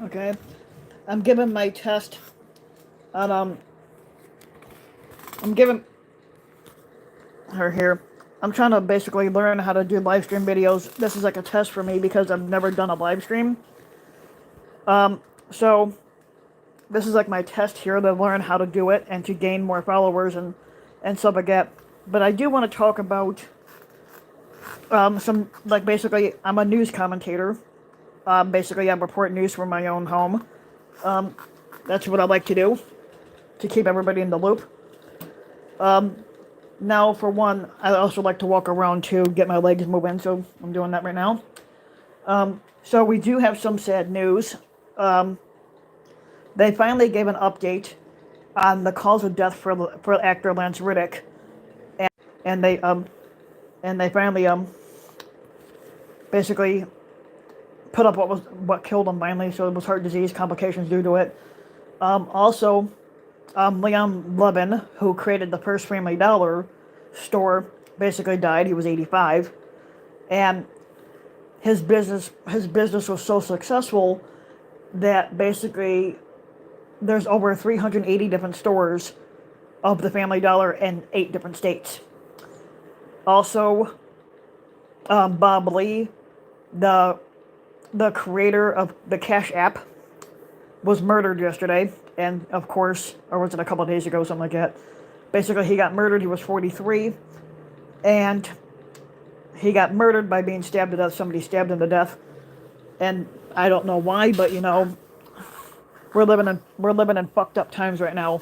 Okay, I'm giving my test on I'm giving her here. I'm trying to basically learn how to do live stream videos. This is like a test for me because I've never done a live stream. So this is like my test here to learn how to do it and to gain more followers and stuff like that. But I do want to talk about some, like, basically I'm a news commentator. Basically I report news from my own home. That's what I like to do to keep everybody in the loop. Now, for one, I also like to walk around to get my legs moving, so I'm doing that right now. So we do have some sad news. They finally gave an update on the cause of death for actor Lance Riddick, and, and they finally basically put up what killed him finally. So it was heart disease complications due to it. Also, Leon Levin, who created the first Family Dollar store, basically died. He was 85, and his business was so successful that basically there's over 380 different stores of the Family Dollar in 8 different states. Also, Bob Lee, the creator of the Cash App, was murdered yesterday, and of course, or was it a couple of days ago, something like that. Basically, he got murdered. He was 43, and he got murdered by being stabbed to death. Somebody stabbed him to death, and I don't know why, but we're living in fucked up times right now.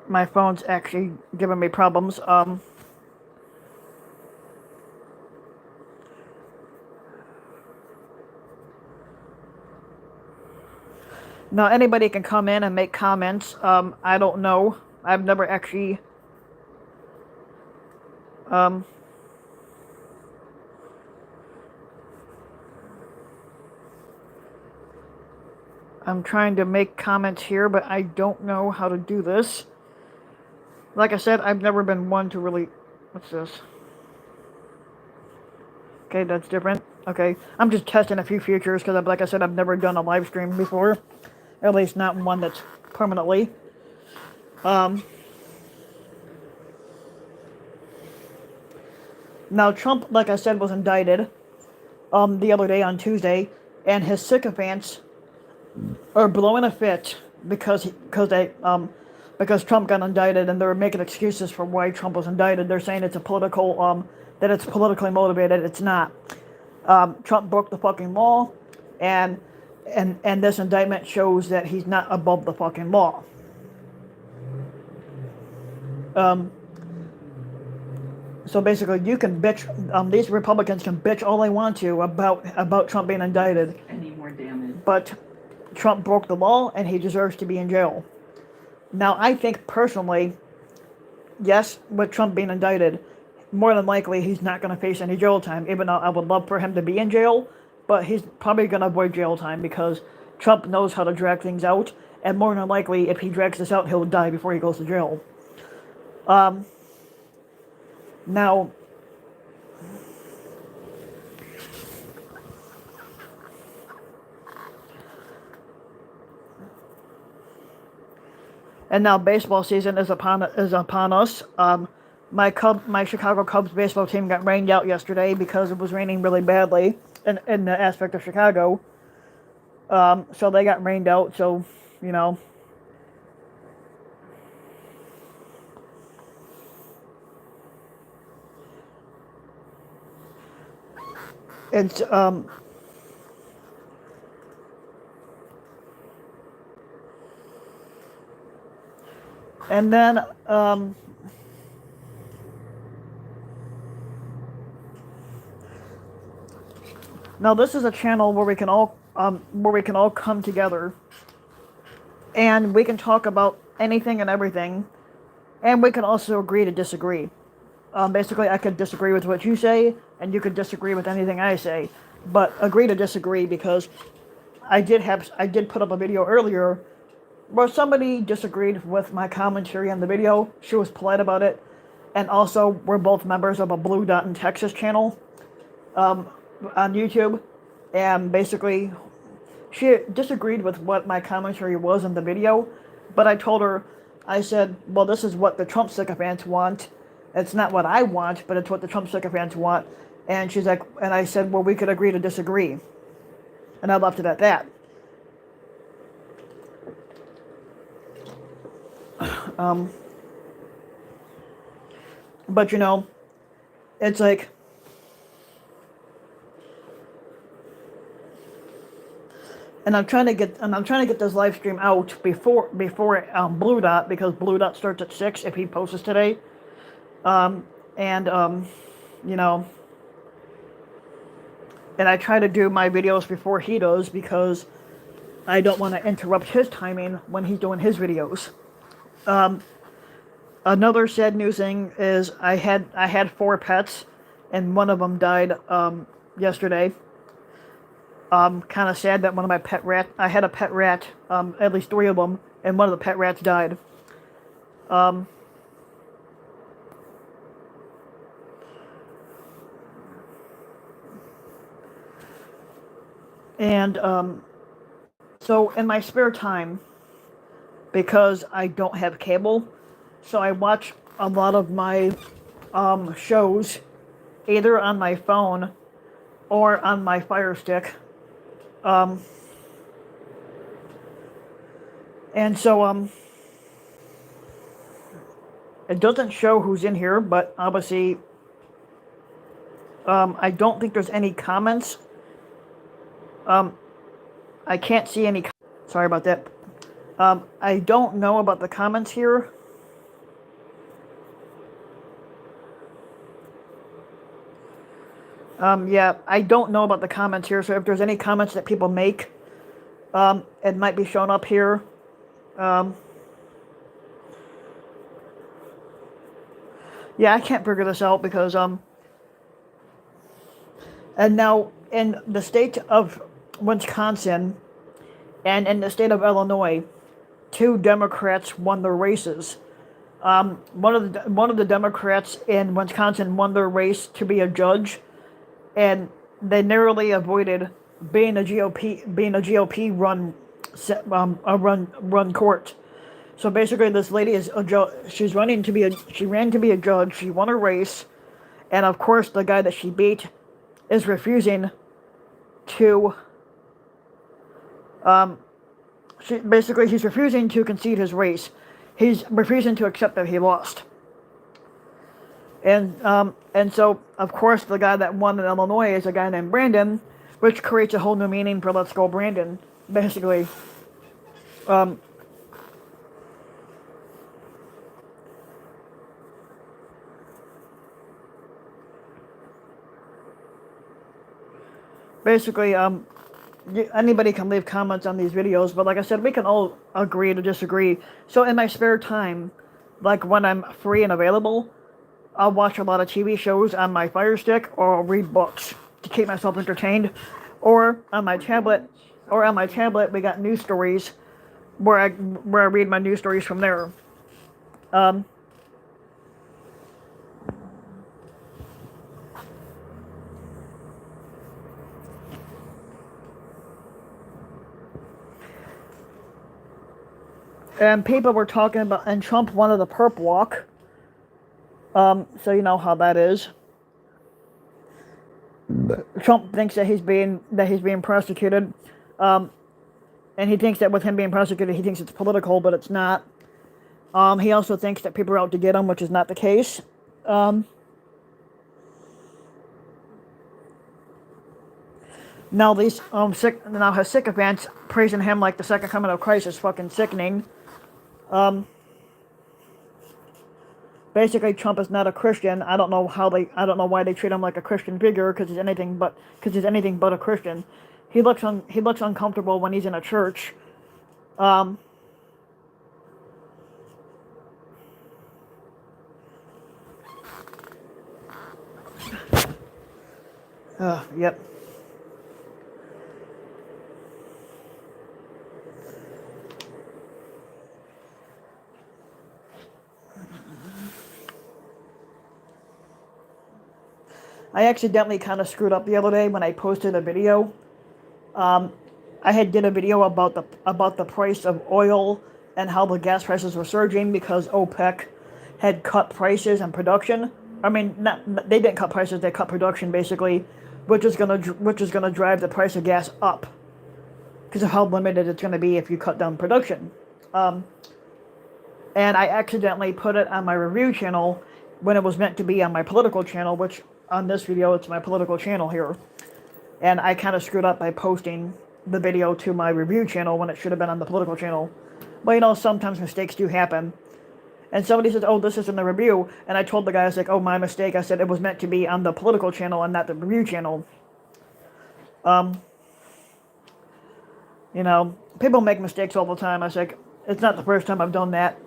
My phone's actually giving me problems. Now anybody can come in and make comments. I don't know. I've never actually. Um, I'm trying to make comments here, but I don't know how to do this. Like I said, I've never been one to really. What's this? Okay, that's different. Okay, I'm just testing a few features because, like I said, I've never done a live stream before. At least not one that's permanently. Now, Trump, like I said, was indicted the other day on Tuesday, and his sycophants are blowing a fit because Trump got indicted, and they're making excuses for why Trump was indicted. They're saying it's a political that it's politically motivated. It's not. Trump broke the fucking law, and this indictment shows that he's not above the fucking law. So basically, you can bitch. These Republicans can bitch all they want to about Trump being indicted. Any more damage? But Trump broke the law, and he deserves to be in jail. Now, I think personally, yes, with Trump being indicted, more than likely he's not going to face any jail time. Even though I would love for him to be in jail, but he's probably going to avoid jail time because Trump knows how to drag things out, and more than likely, if he drags this out, he'll die before he goes to jail. Now, baseball season is upon us. My Chicago Cubs baseball team got rained out yesterday because it was raining really badly in the aspect of Chicago. So they got rained out. So it's and then now this is a channel where we can all come together, and we can talk about anything and everything, and we can also agree to disagree. Basically, I could disagree with what you say, and you could disagree with anything I say, but agree to disagree because I did put up a video earlier where somebody disagreed with my commentary on the video. She was polite about it, and also we're both members of a Blue Dot in Texas channel on YouTube. And basically, she disagreed with what my commentary was in the video, but I told her, I said, well, this is what the Trump sycophants want. It's not what I want, but it's what the Trump sycophants want. And she's like, and I said, well, we could agree to disagree. And I left it at that. But you know, it's like, and I'm trying to get this live stream out before Blue Dot, because Blue Dot starts at 6 if he posts today. You know, and I try to do my videos before he does, because I don't want to interrupt his timing when he's doing his videos. Another sad news thing is I had 4 pets, and one of them died yesterday. Kind of sad that one of my pet rat, I had a pet rat, at least 3 of them, and one of the pet rats died. So in my spare time, because I don't have cable, so I watch a lot of my shows either on my phone or on my Fire Stick. And so it doesn't show who's in here, but obviously I don't think there's any comments. I can't see any. Sorry about that. I don't know about the comments here. Yeah, I don't know about the comments here, so if there's any comments that people make, it might be shown up here. Yeah, I can't figure this out because, and now in the state of Wisconsin and in the state of Illinois, 2 Democrats won their races. One of the Democrats in Wisconsin won their race to be a judge, and they narrowly avoided being a GOP run court. So basically, this lady is a judge. She ran to be a judge. She won her race, and of course, the guy that she beat is refusing to. He's refusing to concede his race. He's refusing to accept that he lost. And so, of course, the guy that won in Illinois is a guy named Brandon, which creates a whole new meaning for "Let's Go Brandon," basically. Basically, anybody can leave comments on these videos, but like I said, we can all agree to disagree. So in my spare time, like when I'm free and available, I'll watch a lot of TV shows on my Fire Stick, or I'll read books to keep myself entertained. Or on my tablet, we got news stories where I read my news stories from there. And people were talking about, and Trump wanted the perp walk. So you know how that is. Trump thinks that he's being prosecuted, and he thinks that with him being prosecuted, he thinks it's political, but it's not. He also thinks that people are out to get him, which is not the case. Now his sycophants praising him like the second coming of Christ is fucking sickening. Basically, Trump is not a Christian. I don't know why they treat him like a Christian figure, because he's anything but a Christian. He looks uncomfortable when he's in a church. Yep. I accidentally kind of screwed up the other day when I posted a video. I had did a video about the price of oil and how the gas prices were surging because OPEC had cut prices and production. I mean, they didn't cut prices; they cut production basically, which is gonna drive the price of gas up because of how limited it's gonna be if you cut down production. And I accidentally put it on my review channel when it was meant to be on my political channel, which on this video it's my political channel here. And I kind of screwed up by posting the video to my review channel when it should have been on the political channel. But you know, sometimes mistakes do happen. And somebody says, oh, this isn't the review. And I told the guy, I was like, oh, my mistake. I said it was meant to be on the political channel and not the review channel. You know, people make mistakes all the time. I was like, it's not the first time I've done that.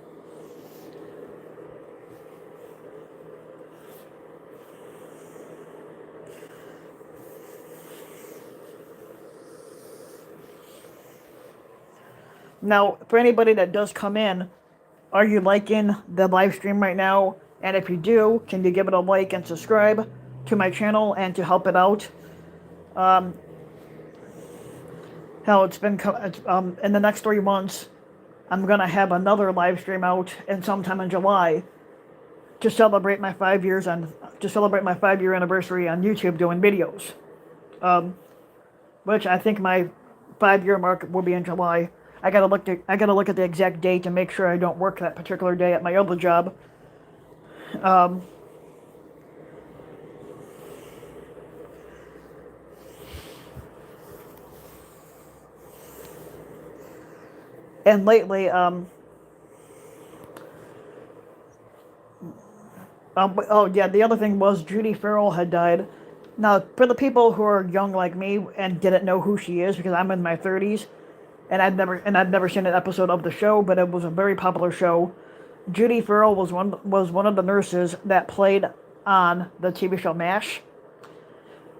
Now, for anybody that does come in, are you liking the live stream right now? And if you do, can you give it a like and subscribe to my channel and to help it out? Hell, it's been in the next 3 months, I'm gonna have another live stream out, and sometime in July, to celebrate my 5 years to celebrate my 5-year anniversary on YouTube doing videos. Which I think my 5-year mark will be in July. I gotta look at the exact date to make sure I don't work that particular day at my other job. And lately, oh yeah, the other thing was Judy Farrell had died. Now, for the people who are young like me and didn't know who she is, because I'm in my 30s, and I've never seen an episode of the show, but it was a very popular show. Judy Farrell was one of the nurses that played on the TV show MASH.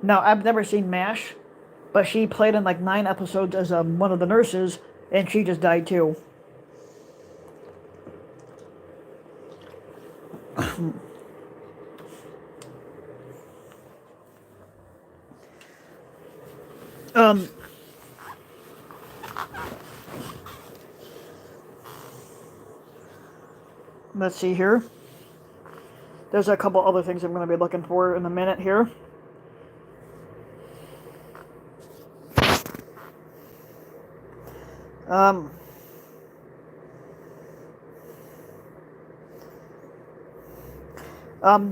Now, I've never seen MASH, but she played in like 9 episodes as one of the nurses, and she just died too. Let's see here. There's a couple other things I'm going to be looking for in a minute here.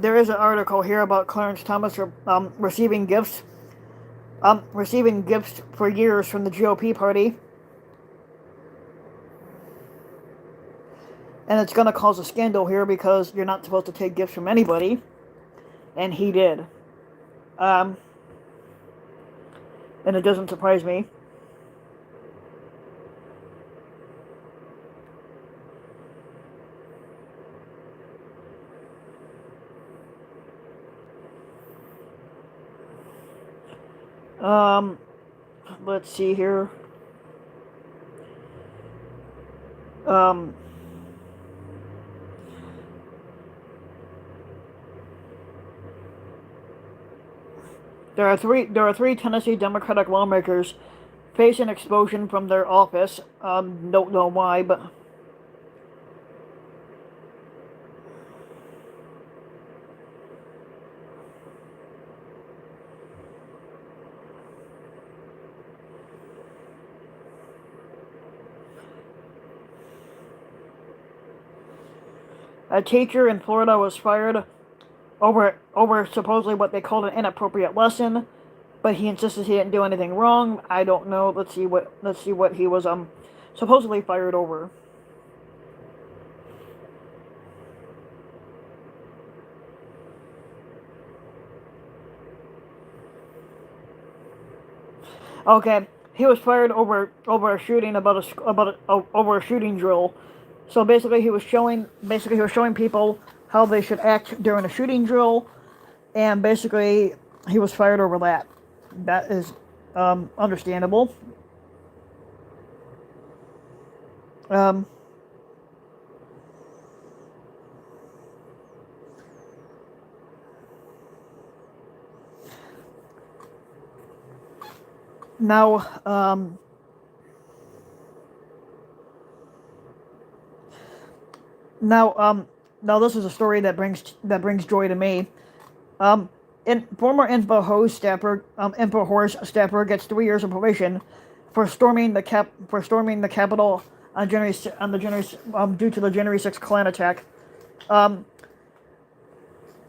There is an article here about Clarence Thomas receiving gifts for years from the GOP party. And it's going to cause a scandal here because you're not supposed to take gifts from anybody. And he did. And it doesn't surprise me. Let's see here. There are three Tennessee Democratic lawmakers facing expulsion from their office. Don't know why, but a teacher in Florida was fired over supposedly what they called an inappropriate lesson, but he insisted he didn't do anything wrong. I don't know. Let's see what he was supposedly fired over. Okay, he was fired over a shooting over a shooting drill. So basically, he was showing people how they should act during a shooting drill, and basically, he was fired over that. That is understandable. Now, now, now this is a story that brings joy to me. Former Info host Info horse Stapper gets 3 years of probation for storming the Capitol on due to the January 6th Klan attack.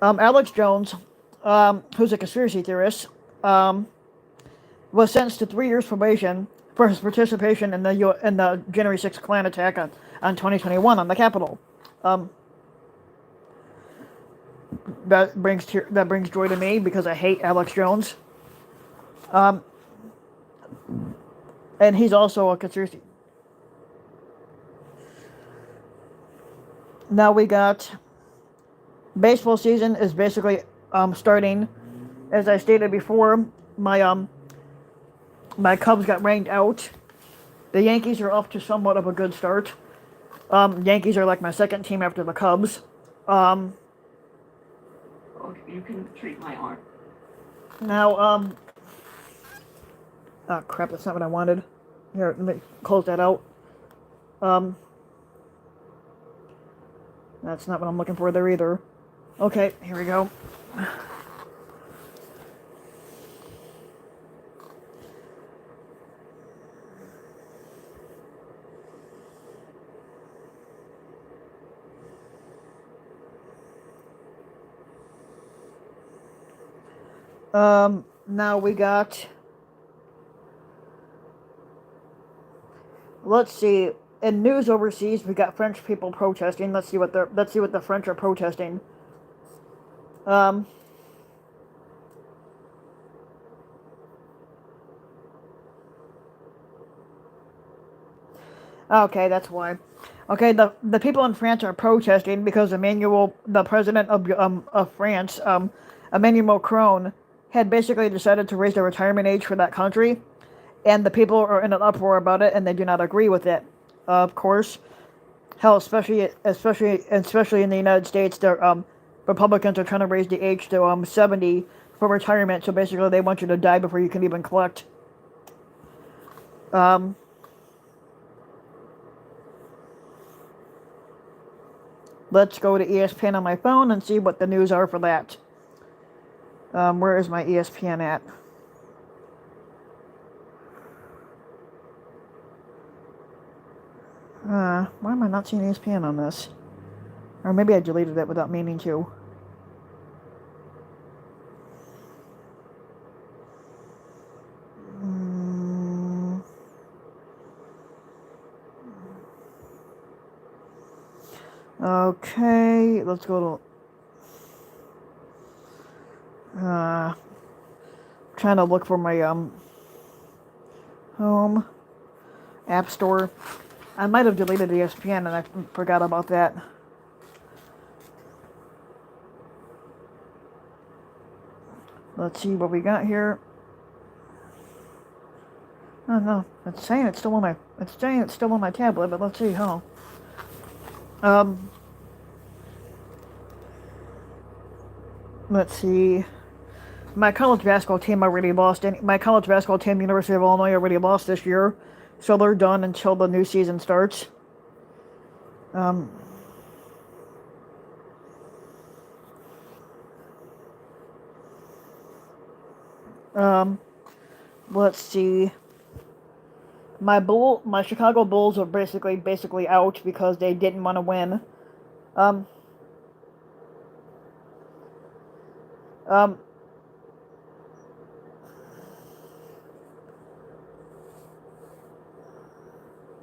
Alex Jones, who's a conspiracy theorist, was sentenced to 3 years probation for his participation in the January 6th Klan attack on 2021 on the Capitol. That brings joy to me because I hate Alex Jones. And he's also a conspiracy. Now we got baseball season is basically starting. As I stated before, my Cubs got rained out. The Yankees are off to somewhat of a good start. Yankees are like my second team after the Cubs. You can treat my arm. Now, oh crap, that's not what I wanted. Here, let me close that out. That's not what I'm looking for there either. Okay, here we go. Now we got, let's see, in news overseas, we got French people protesting. Let's see what the French are protesting. Okay, that's why. Okay, the people in France are protesting because the president of France, Emmanuel Macron, had basically decided to raise the retirement age for that country, and the people are in an uproar about it, and they do not agree with it. Of course, hell, especially in the United States, the Republicans are trying to raise the age to 70 for retirement. So basically, they want you to die before you can even collect. Let's go to ESPN on my phone and see what the news are for that. Where is my ESPN at? Why am I not seeing ESPN on this? Or maybe I deleted it without meaning to. Okay, let's go to trying to look for my home app store. I might have deleted ESPN and I forgot about that. Let's see what we got here. Oh no, it's saying it's still on my tablet, but let's see how. Let's see. My college basketball team already lost. My college basketball team, University of Illinois, already lost this year, so they're done until the new season starts. Let's see. My Chicago Bulls are basically out because they didn't want to win.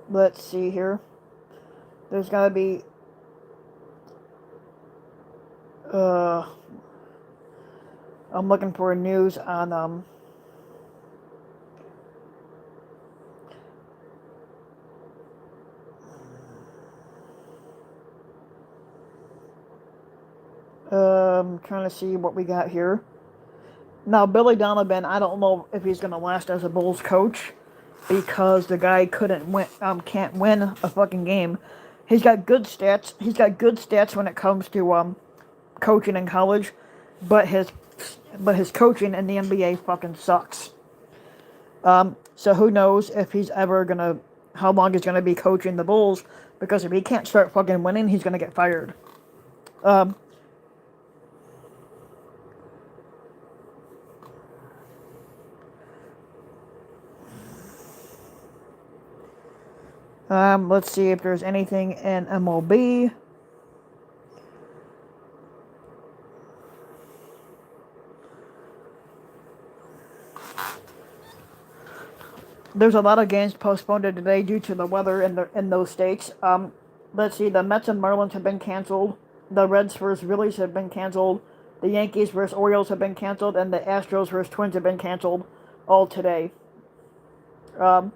Let's see here. There's gotta be I'm looking for news on trying to see what we got here. Now, Billy Donovan, I don't know if he's gonna last as a Bulls coach because the guy can't win a fucking game. He's got good stats. He's got good stats when it comes to coaching in college, but his coaching in the NBA fucking sucks. So who knows if he's ever gonna, how long he's gonna be coaching the Bulls? Because if he can't start fucking winning, he's gonna get fired. Let's see if there's anything in MLB. There's a lot of games postponed today due to the weather in those states. Let's see, the Mets and Marlins have been canceled. The Reds vs. Phillies have been canceled. The Yankees vs. Orioles have been canceled, and the Astros vs. Twins have been canceled all today. Um,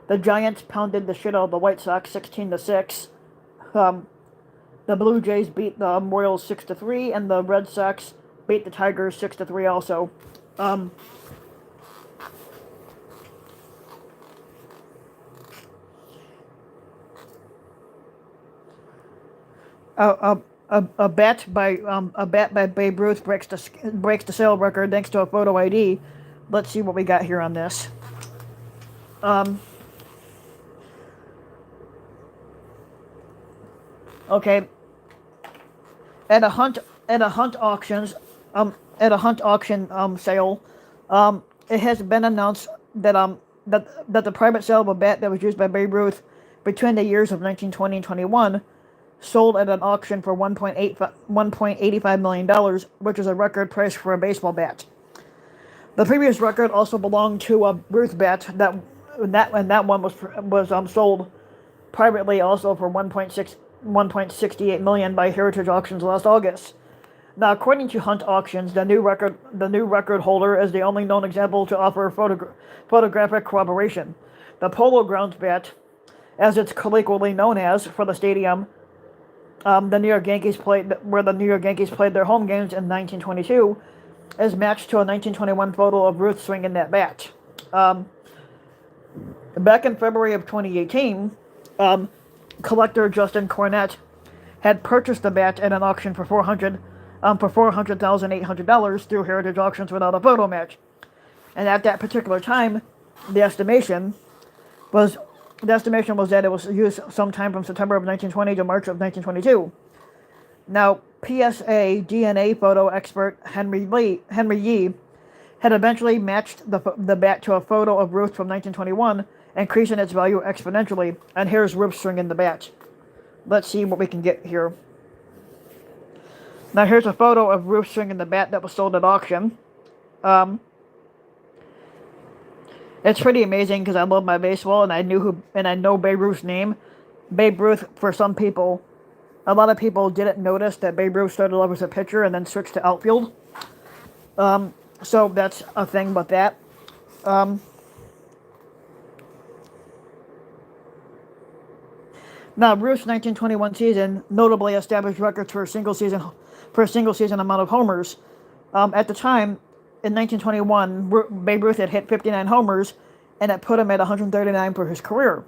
the Giants pounded the shit out of the White Sox 16-6. The Blue Jays beat the Royals 6-3, and the Red Sox beat the Tigers 6-3 also. A bat by Babe Ruth breaks the sale record thanks to a photo ID. Let's see what we got here on this. Okay. At a hunt auction sale, it has been announced that the private sale of a bat that was used by Babe Ruth between the years of 1920 and 21 sold at an auction for $1.85 million, which is a record price for a baseball bat. The previous record also belonged to a Ruth bat that one was sold privately also for $1.68 million by Heritage Auctions last August. Now, according to Hunt Auctions, the new record holder is the only known example to offer photographic corroboration. The Polo Grounds bat, as it's colloquially known as, for the stadium where the New York Yankees played their home games in 1922, is matched to a 1921 photo of Ruth swinging that bat. Back in February of 2018, collector Justin Cornett had purchased the bat at an auction for $400,800 through Heritage Auctions without a photo match. And at that particular time, the estimation was that it was used sometime from September of 1920 to March of 1922. Now, PSA DNA photo expert Henry Yee had eventually matched the bat to a photo of Ruth from 1921, increasing its value exponentially. And here's Ruth swinging the bat. Let's see what we can get here. Now here's a photo of Ruth swinging the bat that was sold at auction. It's pretty amazing because I love my baseball and I know Babe Ruth's name. Babe Ruth, for some people, a lot of people didn't notice that Babe Ruth started off as a pitcher and then switched to outfield. So that's a thing with that. Now, Ruth's 1921 season notably established records for a single season amount of homers. At the time, in 1921, Babe Ruth had hit 59 homers, and it put him at 139 for his career.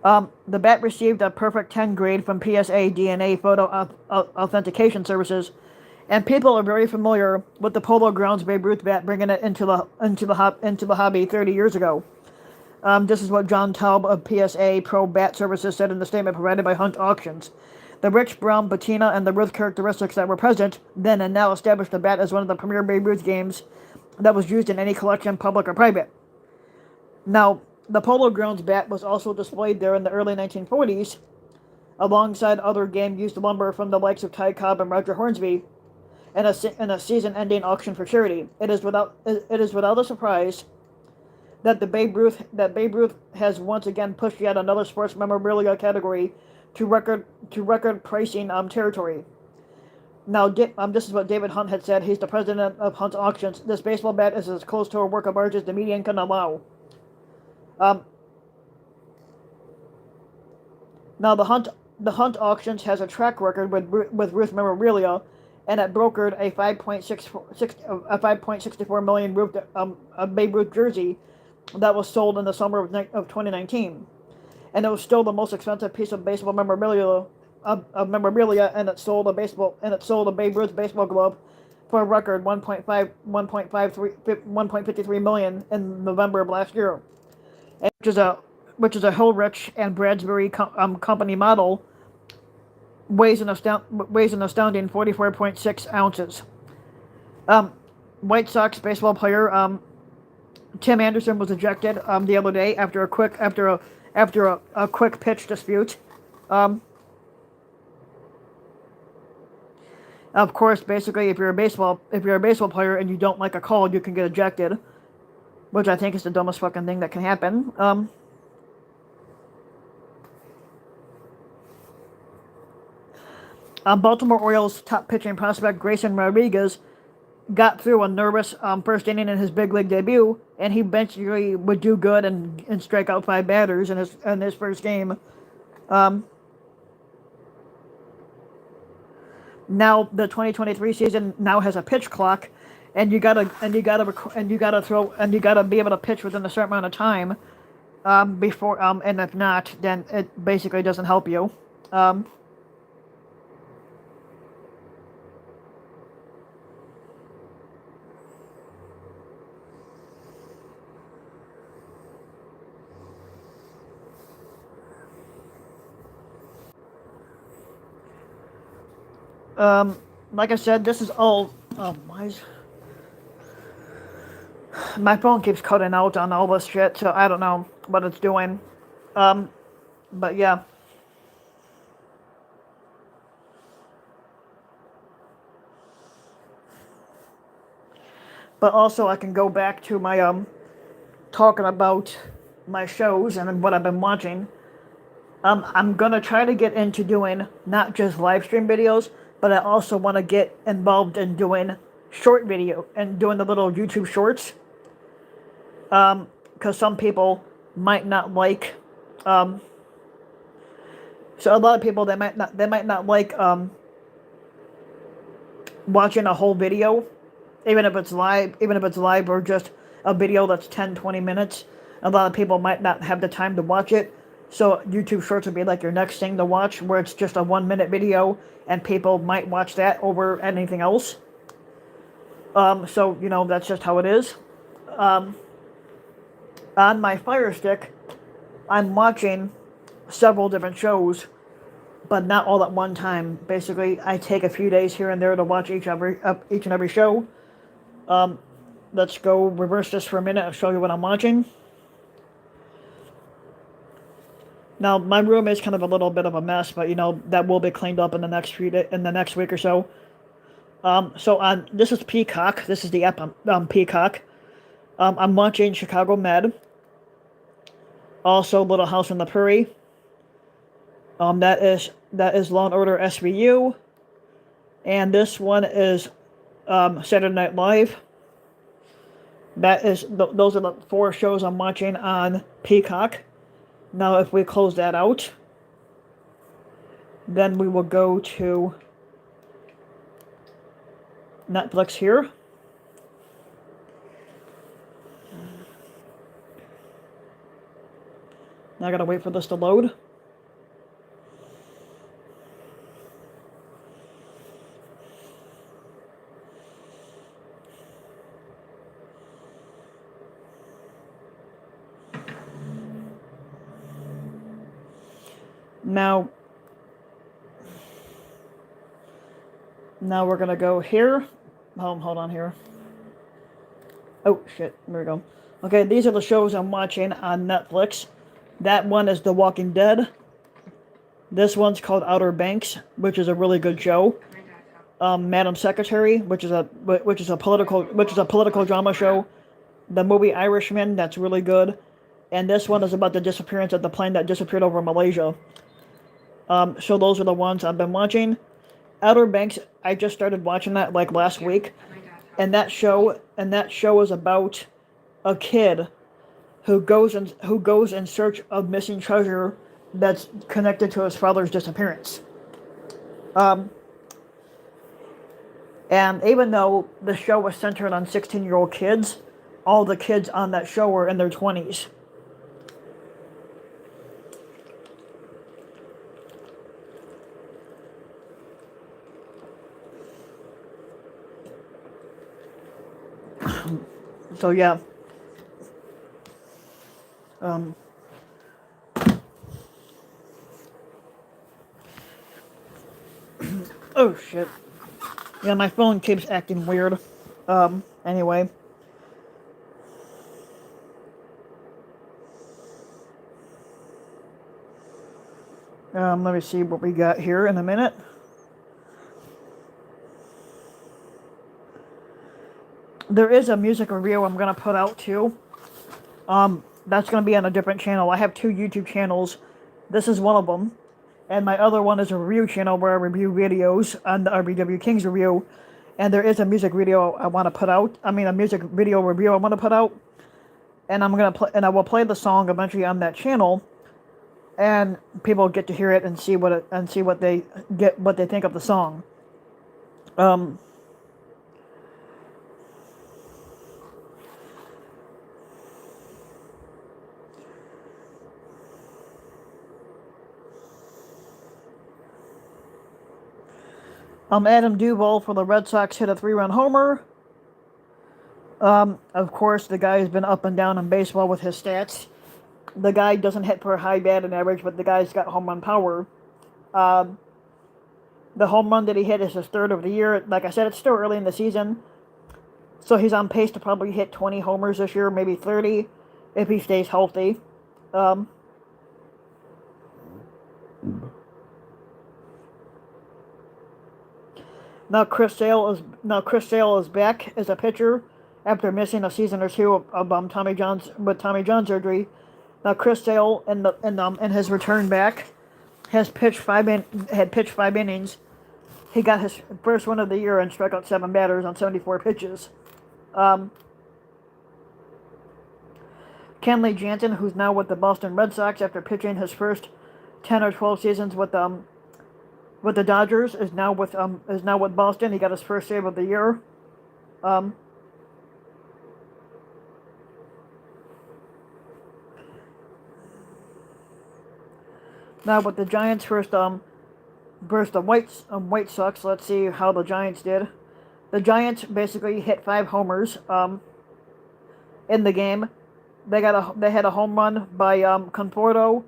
The bat received a perfect 10 grade from PSA DNA photo authentication services, and people are very familiar with the Polo Grounds Babe Ruth bat, bringing it into the hobby 30 years ago. This is what John Taub of PSA Pro Bat Services said in the statement provided by Hunt Auctions. The rich brown patina and the Ruth characteristics that were present then and now established the bat as one of the premier Babe Ruth games that was used in any collection, public or private. Now, the Polo Grounds bat was also displayed there in the early 1940s, alongside other game-used lumber from the likes of Ty Cobb and Roger Hornsby, in a season-ending auction for charity. It is without a surprise that Babe Ruth has once again pushed yet another sports memorabilia category to record pricing territory. Now, this is what David Hunt had said. He's the president of Hunt Auctions. This baseball bat is as close to a work of art as the median can allow. Now, the Hunt Auctions has a track record with Ruth memorabilia, and it brokered a $5.64 million Babe Ruth jersey that was sold in the summer of 2019, and it was still the most expensive piece of baseball memorabilia. And it sold a Babe Ruth baseball glove for a record 1.53 million in November of last year, which is a Hillrich and Bradbury company model, weighs an astounding 44.6 ounces. White Sox baseball player Tim Anderson was ejected the other day after a quick pitch dispute. Of course, basically, if you're a baseball player and you don't like a call, you can get ejected, which I think is the dumbest fucking thing that can happen. Baltimore Orioles top pitching prospect Grayson Rodriguez got through a nervous first inning in his big league debut, and he eventually would do good and strike out 5 batters in his first game. Now the 2023 season now has a pitch clock, and you gotta be able to pitch within a certain amount of time before and if not, then it basically doesn't help you. Like I said, this is all. My phone keeps cutting out on all this shit, so I don't know what it's doing. But yeah. But also, I can go back to my talking about my shows and what I've been watching. I'm gonna try to get into doing not just live stream videos, but I also want to get involved in doing short video and doing the little YouTube shorts. Because some people might not like. So a lot of people they might not like watching a whole video, even if it's live or just a video that's 10-20 minutes. A lot of people might not have the time to watch it. So YouTube Shorts would be like your next thing to watch, where it's just a 1-minute video, and people might watch that over anything else. So, that's just how it is. On my Fire Stick, I'm watching several different shows, but not all at one time. Basically, I take a few days here and there to watch each and every show. Let's go reverse this for a minute and show you what I'm watching. Now, my room is kind of a little bit of a mess, but that will be cleaned up in the next week or so. This is Peacock. This is the app Peacock. I'm watching Chicago Med. Also, Little House on the Prairie. That is Law and Order SVU, and this one is Saturday Night Live. Those are the 4 shows I'm watching on Peacock. Now, if we close that out, then we will go to Netflix here. Now I gotta wait for this to load. Now we're gonna go here. Hold on here. Oh shit, there we go. Okay, these are the shows I'm watching on Netflix. That one is The Walking Dead. This one's called Outer Banks, which is a really good show. Madam Secretary, which is a political drama show. The movie Irishman, that's really good. And this one is about the disappearance of the plane that disappeared over Malaysia. So those are the ones I've been watching. Outer Banks, I just started watching that like last week, and that show is about a kid who goes in search of missing treasure that's connected to his father's disappearance. And even though the show was centered on 16-year-old kids, all the kids on that show were in their 20s. So yeah. Um, oh shit. Yeah, my phone keeps acting weird. Anyway. Let me see what we got here in a minute. There is a music review I'm gonna put out too. That's gonna be on a different channel. I have 2 YouTube channels. This is one of them, and my other one is a review channel where I review videos on the RBW Kings review. And there is a music video I want to put out. I mean, a music video review I want to put out, and I'm gonna play, and I will play the song eventually on that channel, and people get to hear it and see what they think of the song. Adam Duvall for the Red Sox hit a 3-run homer. Of course, the guy has been up and down in baseball with his stats. The guy doesn't hit for a high batting average, but the guy's got home run power. The home run that he hit is his 3rd of the year. Like I said, it's still early in the season, so he's on pace to probably hit 20 homers this year, maybe 30, if he stays healthy. Now Chris Sale is back as a pitcher after missing a season or 2 of Tommy John surgery. Now Chris Sale in his return back had pitched 5 innings. He got his first win of the year and struck out 7 batters on 74 pitches. Kenley Jansen, who's now with the Boston Red Sox after pitching his first 10 or 12 seasons with the Dodgers, is now with Boston. He got his first save of the year. Now with the Giants versus the White Sox. Let's see how the Giants did. The Giants basically hit 5 homers in the game. They had a home run by Conforto.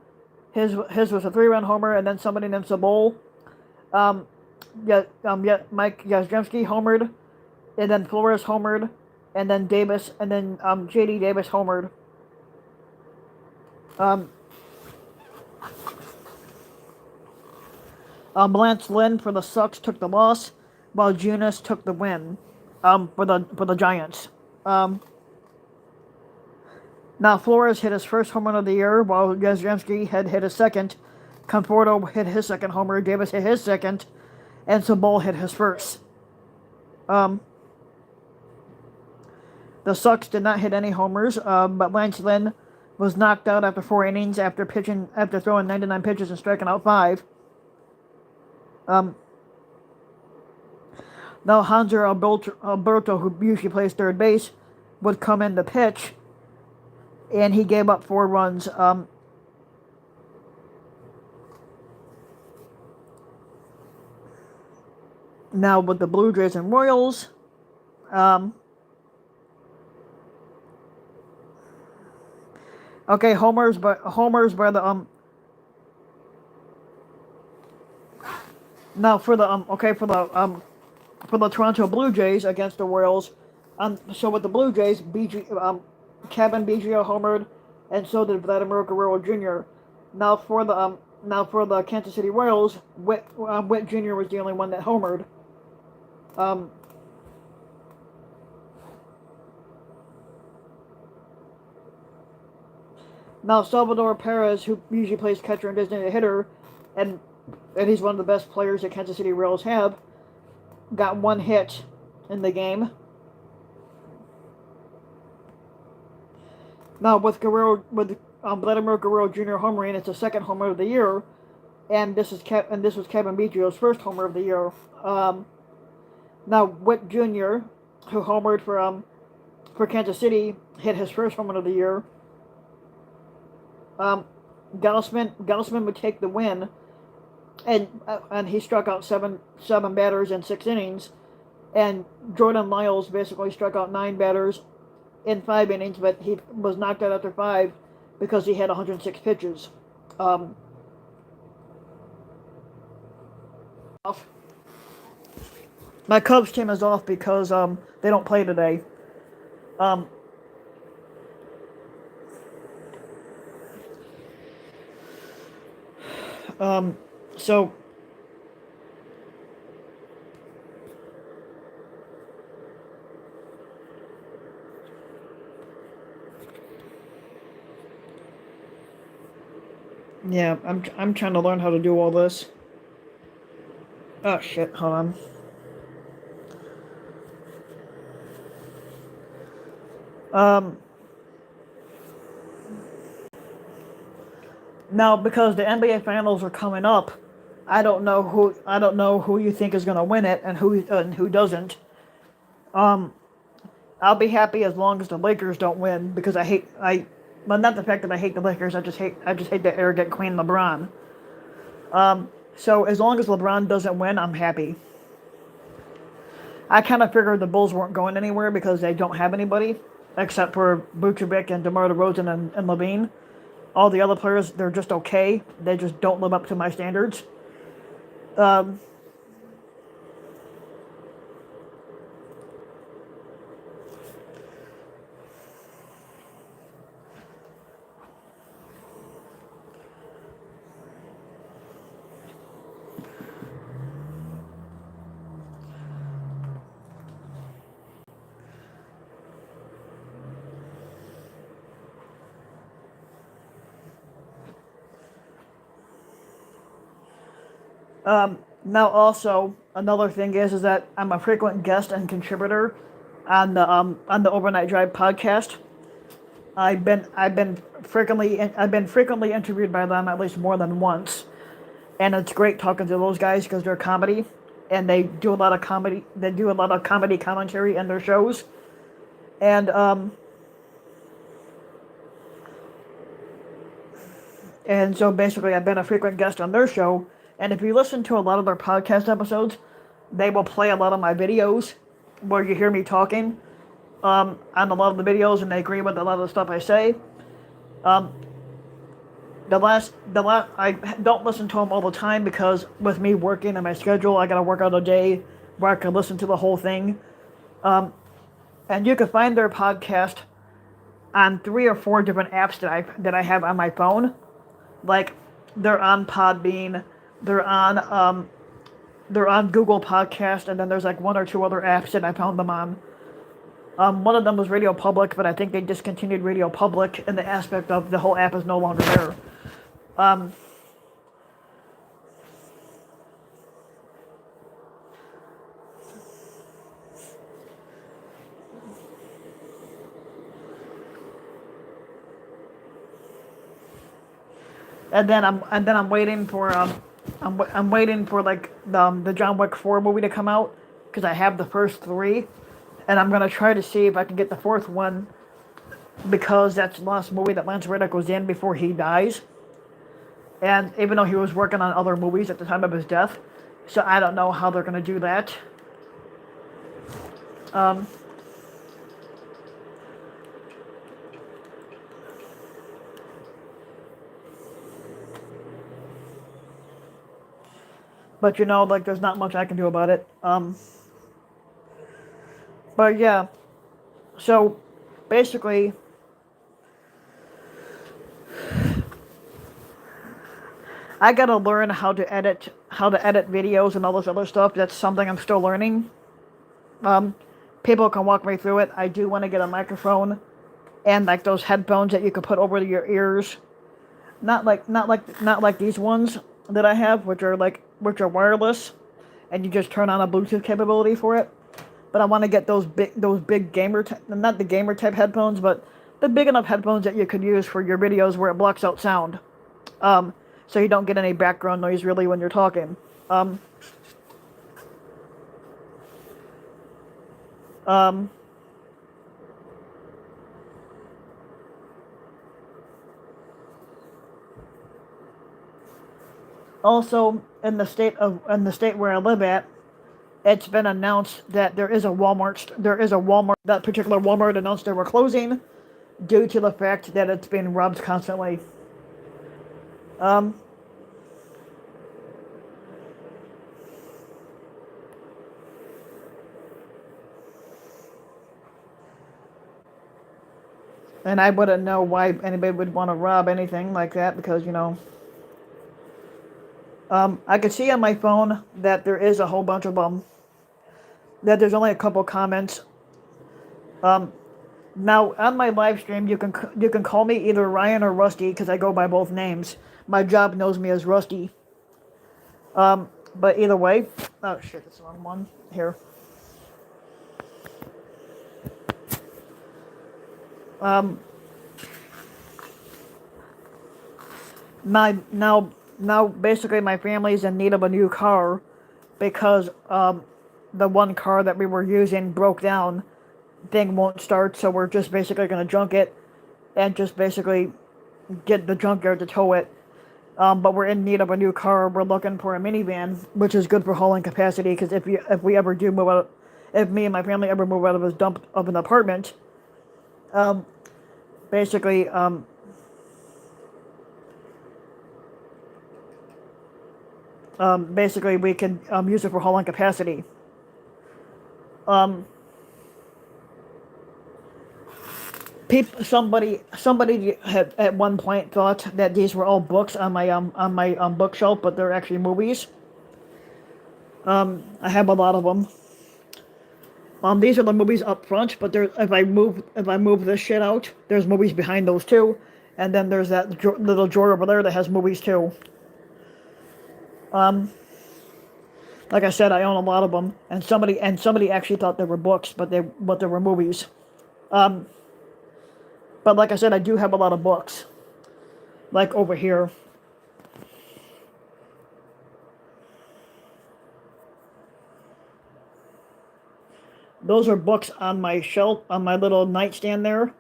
His was a 3-run homer, and then somebody named Sabol. Mike Yastrzemski homered, and then Flores homered, and then Davis, and then J.D. Davis homered. Lance Lynn for the Sox took the loss, while Junis took the win for the Giants. Now Flores hit his first home run of the year, while Yastrzemski had hit his second. Conforto hit his second homer, Davis hit his second, and Sabol hit his first. The Sox did not hit any homers, but Lance Lynn was knocked out after 4 innings after throwing 99 pitches and striking out 5. Now Hanser Alberto, who usually plays third base, would come in to pitch, and he gave up 4 runs. Now with the Blue Jays and Royals, okay, homers by the now for the Toronto Blue Jays against the Royals. So with the Blue Jays, Kevin Biggio homered, and so did Vladimir Guerrero Jr. Now for the Kansas City Royals, Witt Jr. was the only one that homered. Now Salvador Perez, who usually plays catcher and designated hitter, and he's one of the best players that Kansas City Royals have, got 1 hit in the game. Now with Vladimir Guerrero Jr. homering, it's the 2nd homer of the year, and this was Kevin Biggio's first homer of the year. Now Witt Jr., who homered for Kansas City, hit his first home run of the year. Gausman would take the win, and he struck out seven batters in 6 innings, and Jordan Lyles basically struck out 9 batters in 5 innings, but he was knocked out after 5 because he had 106 pitches. Um, my Cubs team is off because they don't play today. Um, so yeah, I'm trying to learn how to do all this. Oh shit, hold on. Now because the NBA finals are coming up, I don't know who you think is going to win it and who doesn't. I'll be happy as long as the Lakers don't win because well, not the fact that I hate the Lakers, I just hate the arrogant Queen LeBron. So as long as LeBron doesn't win, I'm happy. I kind of figured the Bulls weren't going anywhere because they don't have anybody except for Vucevic and DeMar DeRozan and Levine. All the other players, they're just okay. They just don't live up to my standards. Um, Now, also another thing is that I'm a frequent guest and contributor on the Overnight Drive podcast. I've been frequently interviewed by them at least more than once, and it's great talking to those guys because they're comedy, and they do a lot of comedy. They do a lot of comedy commentary in their shows, and so basically I've been a frequent guest on their show. And if you listen to a lot of their podcast episodes, they will play a lot of my videos where you hear me talking on a lot of the videos, and they agree with a lot of the stuff I say. Um, the last, I don't listen to them all the time because with me working and my schedule, I gotta work out a day where I can listen to the whole thing. And you can find their podcast on 3 or 4 different apps that I have on my phone. Like they're on Podbean, they're on they're on Google Podcast, and then there's like 1 or 2 other apps that I found them on. One of them was Radio Public, but I think they discontinued Radio Public in the aspect of the whole app is no longer there. And then I'm waiting for I'm waiting for like the John Wick 4 movie to come out because I have the first 3, and I'm gonna try to see if I can get the 4th one because that's the last movie that Lance Reddick was in before he dies. And even though he was working on other movies at the time of his death, so I don't know how they're gonna do that. Um, but you know, like there's not much I can do about it. But yeah, so basically, I gotta learn how to edit videos and all this other stuff. That's something I'm still learning. Um, People can walk me through it. I do want to get a microphone and like those headphones that you can put over your ears. Not like these ones that I have, which are wireless, and you just turn on a Bluetooth capability for it. But I want to get those big not the gamer type headphones, but the big enough headphones that you could use for your videos where it blocks out sound. So you don't get any background noise really when you're talking. Um, um, Also, in the state where I live at, it's been announced that there is a Walmart, that particular Walmart announced they were closing due to the fact that it's been robbed constantly. Um, and I wouldn't know why anybody would want to rob anything like that because, I could see on my phone that there is a whole bunch of them, that there's only a couple comments. Um, Now on my live stream, you can call me either Ryan or Rusty because I go by both names. My job knows me as Rusty. But either way, oh shit, that's the wrong one. Here. Um, my now basically my family's in need of a new car because the one car that we were using broke down. Thing won't start, so we're just basically gonna junk it and just basically get the junkyard to tow it. But we're in need of a new car. We're looking for a minivan, which is good for hauling capacity. Because if we ever do move out, if me and my family ever move out of this dump of an apartment, um, basically, basically we can use it for hauling capacity. Um, somebody had at one point thought that these were all books on my bookshelf, but they're actually movies. I have a lot of them. These are the movies up front, but there, if I move this shit out, there's movies behind those too, and then there's that little drawer over there that has movies too. Like I said, I own a lot of them, and somebody actually thought they were books, but they were movies. But like I said, I do have a lot of books, like over here. Those are books on my shelf, on my little nightstand there,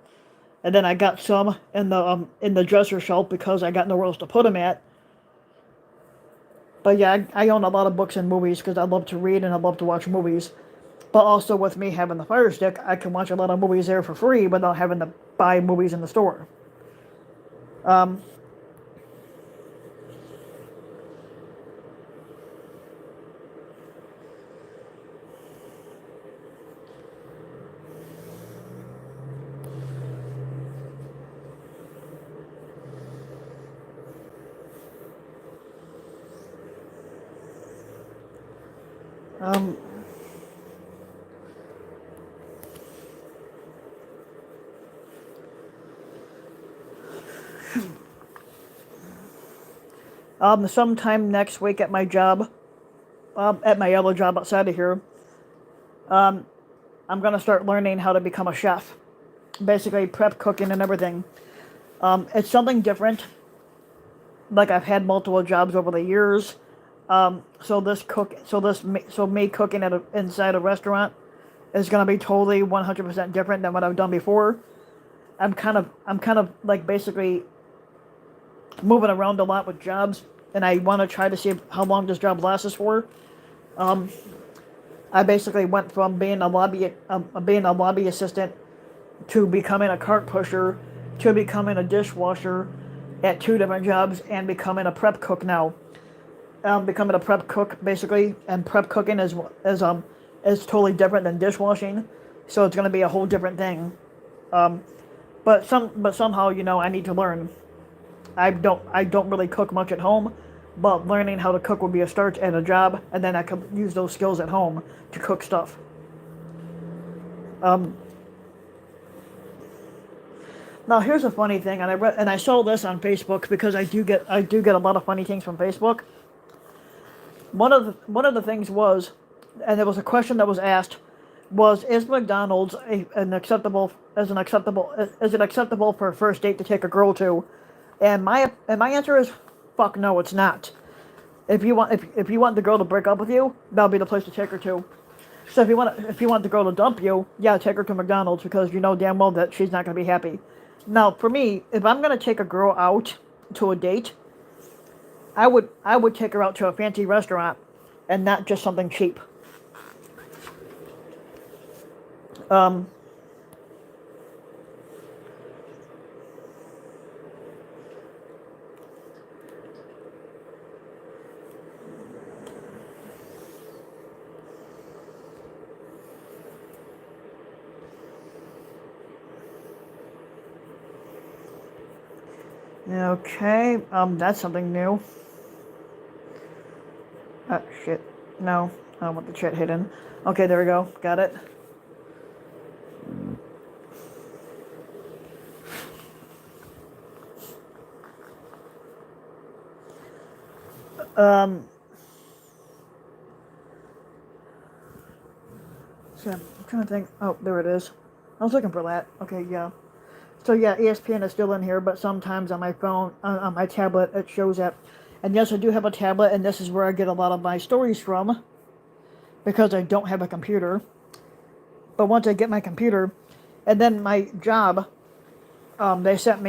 and then I got some in the dresser shelf because I got nowhere else to put them at. But yeah, I own a lot of books and movies because I love to read and I love to watch movies. But also with me having the Fire Stick, I can watch a lot of movies there for free without having to buy movies in the store. Um, um, sometime next week at my job, at my other job outside of here, I'm gonna start learning how to become a chef. Basically, prep cooking and everything. It's something different. Like I've had multiple jobs over the years. So me cooking inside a restaurant is gonna be totally 100% different than what I've done before. I'm kind of like basically moving around a lot with jobs, and I want to try to see how long this job lasts for. Um, I basically went from being being a lobby assistant to becoming a cart pusher to becoming a dishwasher at two different jobs and becoming a prep cook now. Becoming a prep cook basically, and prep cooking is totally different than dishwashing, so it's going to be a whole different thing. Um, but somehow I need to learn. I don't really cook much at home, but learning how to cook would be a start at a job, and then I could use those skills at home to cook stuff. Um, Now here's a funny thing, and I saw this on Facebook because I do get a lot of funny things from Facebook. One of the things was, and there was a question that was asked, was is McDonald's is it acceptable for a first date to take a girl to? And my answer is fuck no, it's not. If you want the girl to break up with you, that'll be the place to take her to. So if you want the girl to dump you, yeah, take her to McDonald's because you know damn well that she's not going to be happy. Now, for me, if I'm going to take a girl out to a date, I would take her out to a fancy restaurant and not just something cheap. Um, okay, that's something new. Shit. No, I don't want the chat hidden. Okay, there we go. Got it. So I'm trying to think. Oh, there it is. I was looking for that. Okay, yeah. So yeah, ESPN is still in here, but sometimes on my phone, on my tablet, it shows up. And yes, I do have a tablet, and this is where I get a lot of my stories from, because I don't have a computer. But once I get my computer, and then my job, they sent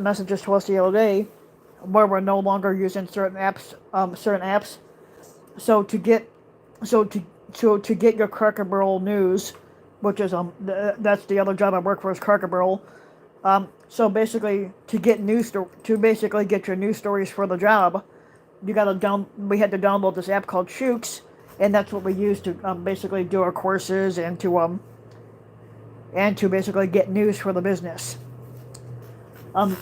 messages to us the other day, where we're no longer using certain apps. So to get, to get your Cracker Barrel news, which is that's the other job I work for, is Cracker Barrel. So basically, to basically get your news stories for the job, we had to download this app called Shooks, and that's what we use to basically do our courses and to basically get news for the business.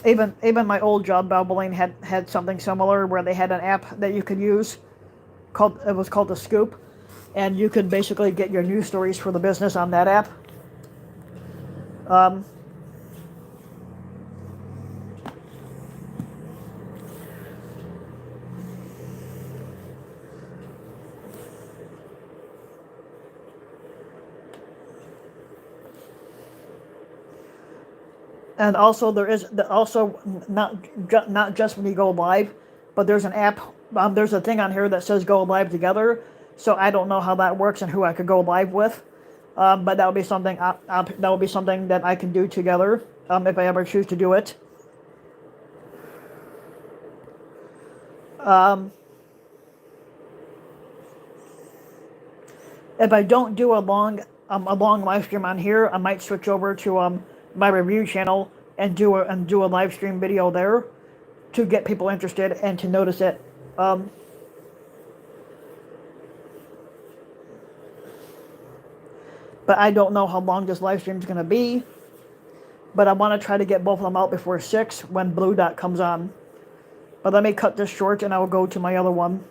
Even my old job, Balboline, had something similar where they had an app that you could use it was called the Scoop, and you could basically get your news stories for the business on that app. And also there is also not just when you go live, but there's an app. There's a thing on here that says go live together. So I don't know how that works and who I could go live with, but that would be something. That would be something that I can do together if I ever choose to do it. If I don't do a long live stream on here, I might switch over to my review channel and do a live stream video there to get people interested and to notice it. But I don't know how long this live stream is going to be. But I want to try to get both of them out before 6 when Blue Dot comes on. But let me cut this short and I will go to my other one.